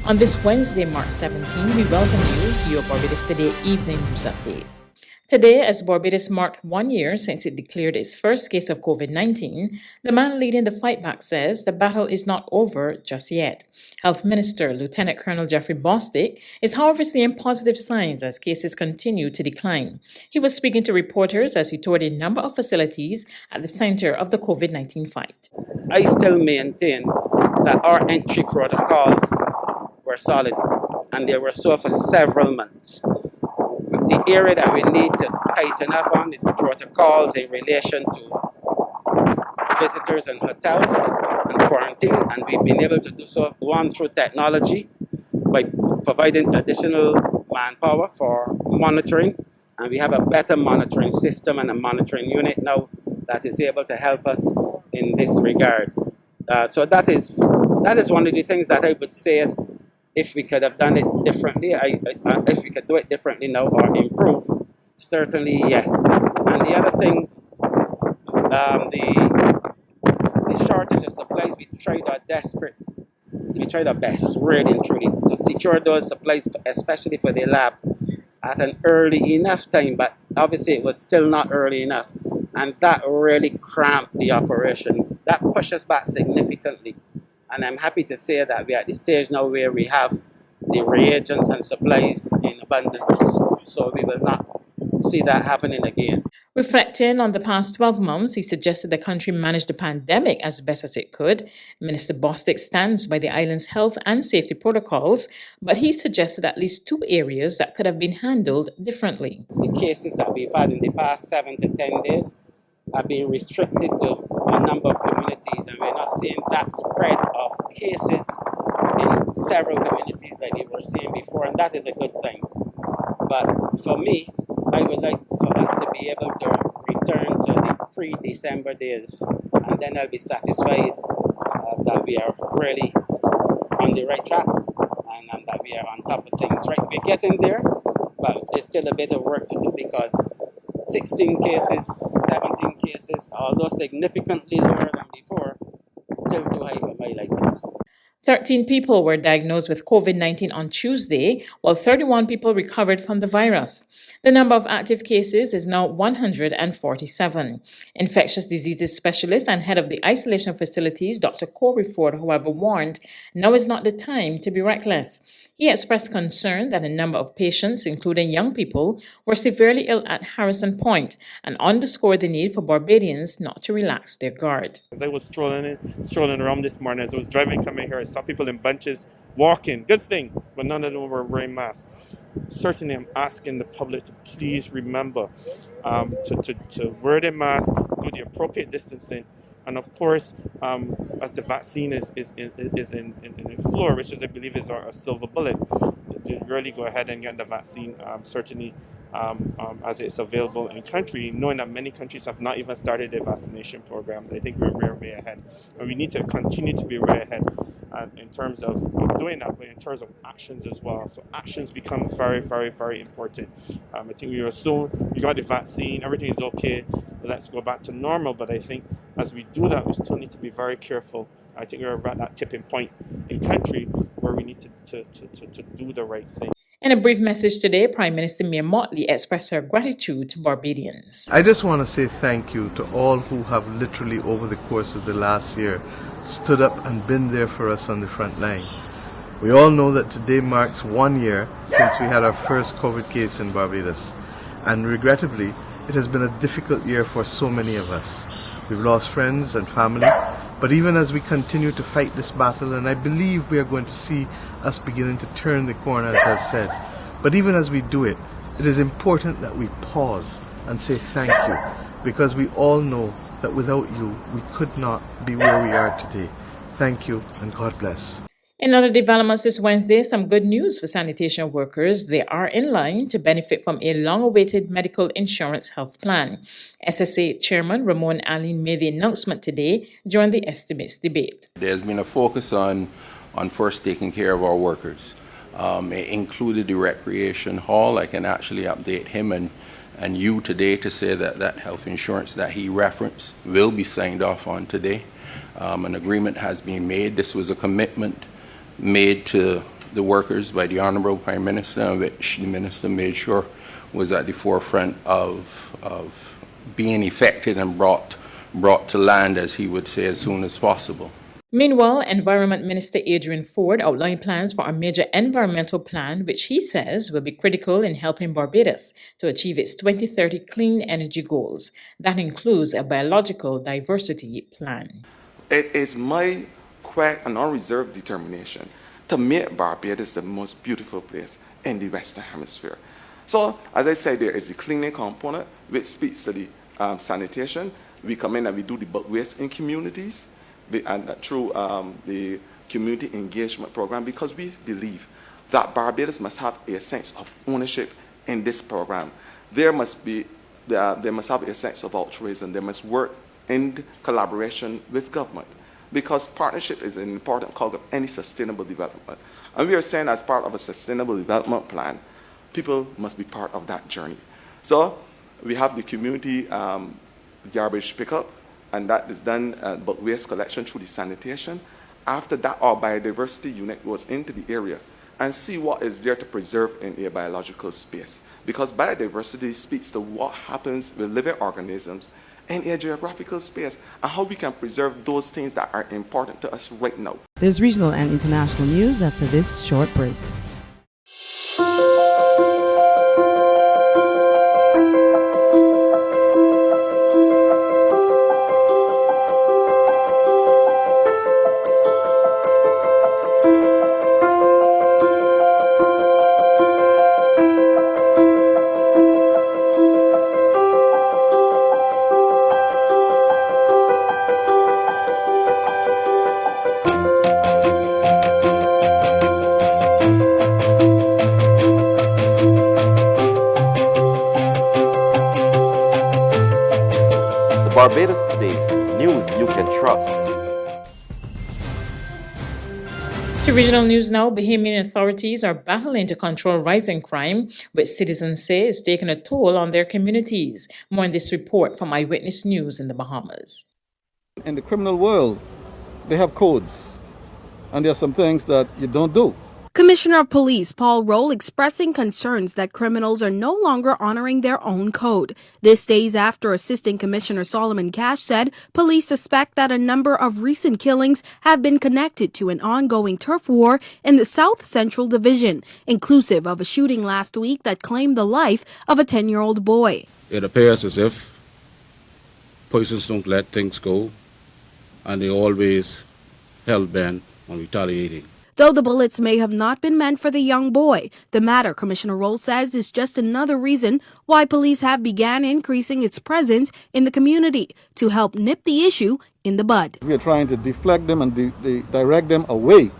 On this Wednesday, March 17, we welcome you to your Barbados Today Evening News Update. Today, as Barbados marked 1 year since it declared its first case of COVID-19, the man leading the fight back says the battle is not over just yet. Health Minister Lieutenant Colonel Jeffrey Bostic is, however, seeing positive signs as cases continue to decline. He was speaking to reporters as he toured a number of facilities at the center of the COVID-19 fight. I still maintain that our entry protocols were solid, and they were so for several months. The area that we need to tighten up on is protocols in relation to visitors and hotels and quarantine, and we've been able to do so, one, through technology, by providing additional manpower for monitoring, and we have a better monitoring system and a monitoring unit now that is able to help us in this regard. So that is one of the things that I would say is, if we could have done it differently, if we could do it differently now or improve, certainly yes. And the other thing, the shortage of supplies, we tried our best, really and truly, to secure those supplies, especially for the lab, at an early enough time, but obviously it was still not early enough. And that really cramped the operation. That pushed us back significantly. And I'm happy to say that we're at the stage now where we have the reagents and supplies in abundance. So we will not see that happening again. Reflecting on the past 12 months, he suggested the country managed the pandemic as best as it could. Minister Bostic stands by the island's health and safety protocols, but he suggested at least 2 areas that could have been handled differently. The cases that we've had in the past 7 to 10 days have been restricted to a number of communities, and we're not seeing that spread of cases in several communities like we were seeing before, and that is a good sign. But for me, I would like for us to be able to return to the pre-December days, and then I'll be satisfied that we are really on the right track and that we are on top of things. Right, we're getting there, but there's still a bit of work to do because 16 cases, 17 cases, although significantly lower than before, still too high for my likings. 13 people were diagnosed with COVID-19 on Tuesday, while 31 people recovered from the virus. The number of active cases is now 147. Infectious diseases specialist and head of the isolation facilities, Dr. Corey Ford, however, warned now is not the time to be reckless. He expressed concern that a number of patients, including young people, were severely ill at Harrison Point and underscored the need for Barbadians not to relax their guard. As I was strolling around this morning, as I was driving coming here, I saw people in bunches walking. Good thing, but none of them were wearing masks. Certainly, I'm asking the public to please remember to wear their mask, do the appropriate distancing, and of course, as the vaccine is in floor, which is I believe is our silver bullet, to really go ahead and get the vaccine. Certainly. As it's available in country, knowing that many countries have not even started their vaccination programs. I think we're way ahead, and we need to continue to be way ahead in terms of doing that, but in terms of actions as well. So actions become very, very, very important. I think we assume we got the vaccine, everything is okay, let's go back to normal. But I think as we do that, we still need to be very careful. I think we're at that tipping point in country where we need to do the right thing. In a brief message today, Prime Minister Mia Mottley expressed her gratitude to Barbadians. I just want to say thank you to all who have literally over the course of the last year stood up and been there for us on the front line. We all know that today marks 1 year since we had our first COVID case in Barbados, and regrettably, it has been a difficult year for so many of us. We've lost friends and family, but even as we continue to fight this battle, and I believe we are going to see us beginning to turn the corner, as I've said, but even as we do it, it is important that we pause and say thank you, because we all know that without you, we could not be where we are today. Thank you, and God bless. In other developments this Wednesday, some good news for sanitation workers. They are in line to benefit from a long-awaited medical insurance health plan. SSA Chairman Ramon Allen made the announcement today during the estimates debate. There's been a focus on first taking care of our workers. It included the recreation hall. I can actually update him and you today to say that health insurance that he referenced will be signed off on today. An agreement has been made. This was a commitment made to the workers by the Honorable Prime Minister, which the Minister made sure was at the forefront of being effected and brought to land, as he would say, as soon as possible. Meanwhile, Environment Minister Adrian Ford outlined plans for a major environmental plan, which he says will be critical in helping Barbados to achieve its 2030 clean energy goals. That includes a biological diversity plan. It is my quick and unreserved determination to make Barbados the most beautiful place in the Western Hemisphere. So, as I said, there is the cleaning component, which speaks to the sanitation. We come in and we do the bulk waste in communities, and through the community engagement program, because we believe that Barbados must have a sense of ownership in this program. They must have a sense of altruism. They must work in collaboration with government, because partnership is an important cog of any sustainable development. And we are saying, as part of a sustainable development plan, people must be part of that journey. So we have the community garbage pickup, and that is done but waste collection through the sanitation. After that, our biodiversity unit goes into the area and see what is there to preserve in a biological space, because biodiversity speaks to what happens with living organisms in a geographical space and how we can preserve those things that are important to us right now. There's regional and international news after this short break. Barbados Today, news you can trust. To regional news now, Bahamian authorities are battling to control rising crime, which citizens say is taking a toll on their communities. More in this report from Eyewitness News in the Bahamas. In the criminal world, they have codes, and there are some things that you don't do. Commissioner of Police Paul Roll expressing concerns that criminals are no longer honoring their own code. This days after Assistant Commissioner Solomon Cash said police suspect that a number of recent killings have been connected to an ongoing turf war in the South Central Division, inclusive of a shooting last week that claimed the life of a 10-year-old boy. It appears as if persons don't let things go, and they always hell-bent on retaliating. Though the bullets may have not been meant for the young boy, the matter, Commissioner Roll says, is just another reason why police have began increasing its presence in the community to help nip the issue in the bud. We are trying to deflect them and direct them away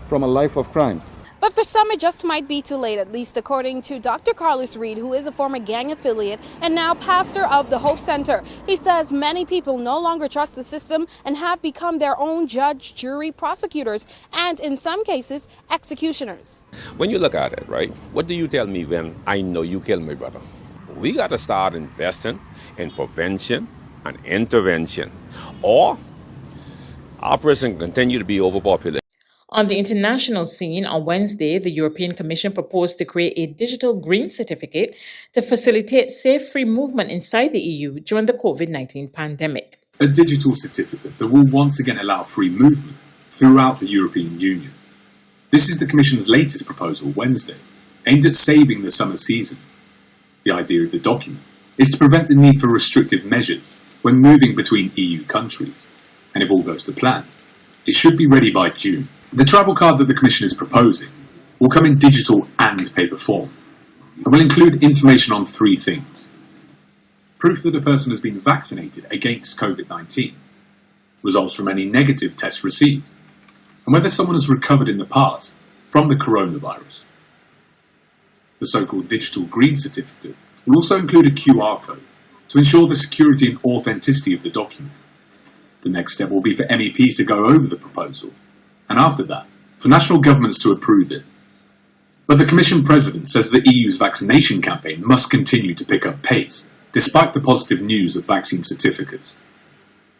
from a life of crime. But for some, it just might be too late, at least according to Dr. Carlos Reed, who is a former gang affiliate and now pastor of the Hope Center. He says many people no longer trust the system and have become their own judge, jury, prosecutors, and in some cases, executioners. When you look at it, right, what do you tell me when I know you killed my brother? We got to start investing in prevention and intervention, or our prison continue to be overpopulated. On the international scene, on Wednesday, the European Commission proposed to create a digital green certificate to facilitate safe free movement inside the EU during the COVID-19 pandemic. A digital certificate that will once again allow free movement throughout the European Union. This is the Commission's latest proposal Wednesday, aimed at saving the summer season. The idea of the document is to prevent the need for restrictive measures when moving between EU countries, and if all goes to plan, it should be ready by June. The travel card that the Commission is proposing will come in digital and paper form, and will include information on three things: proof that a person has been vaccinated against COVID-19, results from any negative tests received, and whether someone has recovered in the past from the coronavirus. The so-called digital green certificate will also include a QR code to ensure the security and authenticity of the document. The next step will be for MEPs to go over the proposal, and after that, for national governments to approve it. But the Commission President says the EU's vaccination campaign must continue to pick up pace, despite the positive news of vaccine certificates.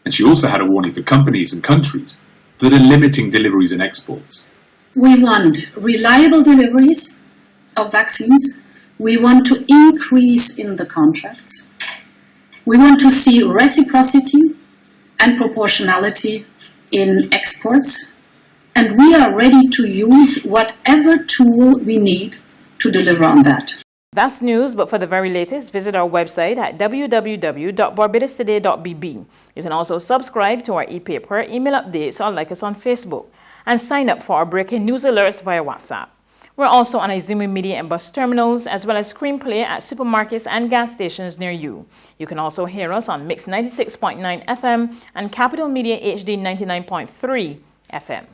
And she also had a warning for companies and countries that are limiting deliveries and exports, We want reliable deliveries of vaccines. We want to increase in the contracts. We want to see reciprocity and proportionality in exports. And we are ready to use whatever tool we need to deliver on that. That's news, but for the very latest, visit our website at www.barbadostoday.bb. You can also subscribe to our e-paper, email updates, or like us on Facebook, and sign up for our breaking news alerts via WhatsApp. We're also on Izumi Media and bus terminals, as well as Screenplay at supermarkets and gas stations near you. You can also hear us on Mix 96.9 FM and Capital Media HD 99.3 FM.